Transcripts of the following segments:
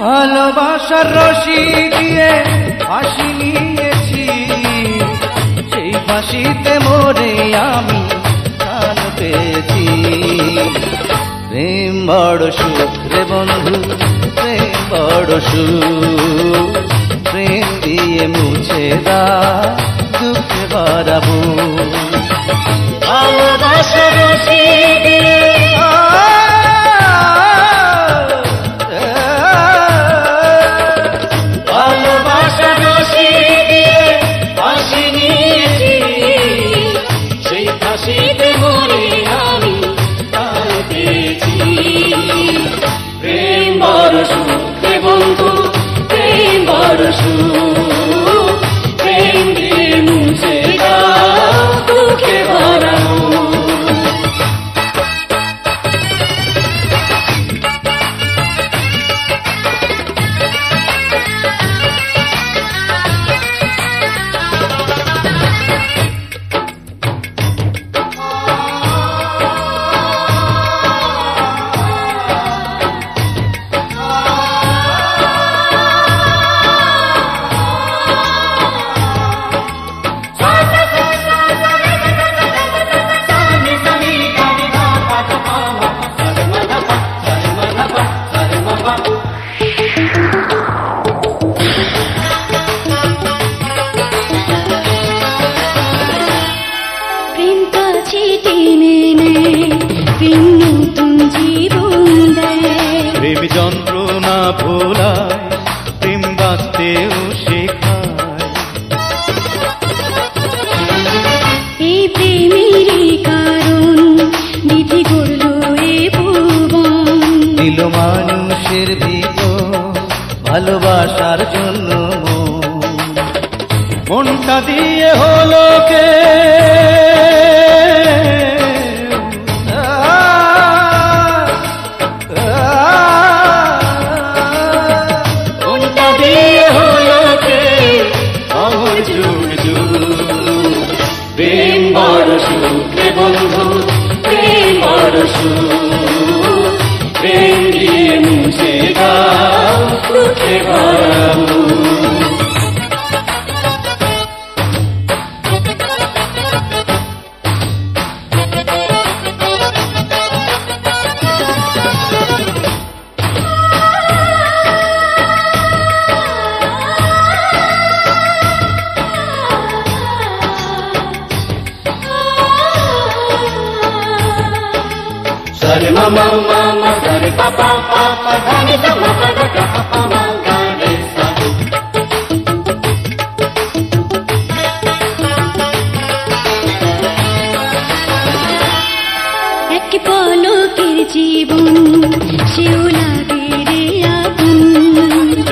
ভালোবাসার রশি দিয়ে ফাঁসি নিয়েছি, সেই ফাঁসিতে মরে আমি প্রাণ পেয়েছি। প্রেম বড় সুখ রে বন্ধু, প্রেম বড় সুখ, প্রেম দিয়ে মুছে দা দুঃখে ভরা বুক। ভালোবাসার রশি দিয়ে প্রেম যন্ত্রণা ভোলায়, প্রেম বাঁচতেও শেখায়। এই প্রেমেরই কারণ বিধি গড়ল এ ভুবন, দিল মানুষের ভিতর ভালোবাসার জন্য মনটা দিয়ে হলো কে প্রেম বড় সুখ বন্ধু, প্রেম বড় সুখ, প্রেম দিয়ে মুছে দাও দুঃখে ভরা বুক। Sare mama mama sare papa papa dhani sa mama da ka papa manga re sa, এক পলকের জীবন সেও লাগে রে আগুন।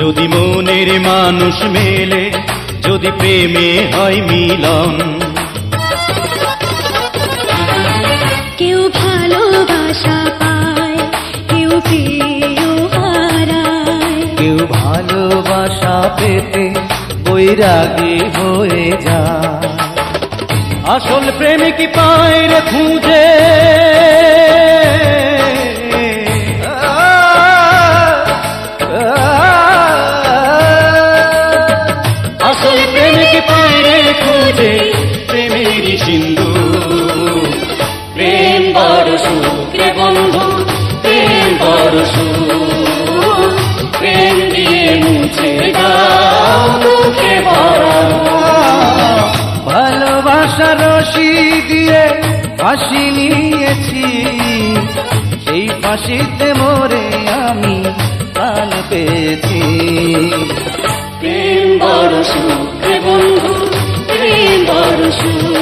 যদি মনের মানুষ মেলে, যদি প্রেমে হয় মিলন, কেউ ভালোবাসা পায়, কেউ পেয়েও হারায়, কেউ ভালোবাসা পেতে বৈরাগী হয়ে যায়। আসল প্রেমিক পায় রে খুঁজে, আসল প্রেমিক পায় রে খুঁজে প্রেমেরই সিন্ধু। প্রেম বড় সুখ রে বন্ধু, প্রেম বড় সুখ, প্রেম দিয়ে মুছে দাও দুঃখে ভরা। ভালোবাসার রশি দিয়ে ফাঁসি নিয়েছি, সেই ফাঁসিতে মরে আমি প্রাণ পেয়েছি। প্রেম বড় সুখ রে বন্ধু, প্রেম সুর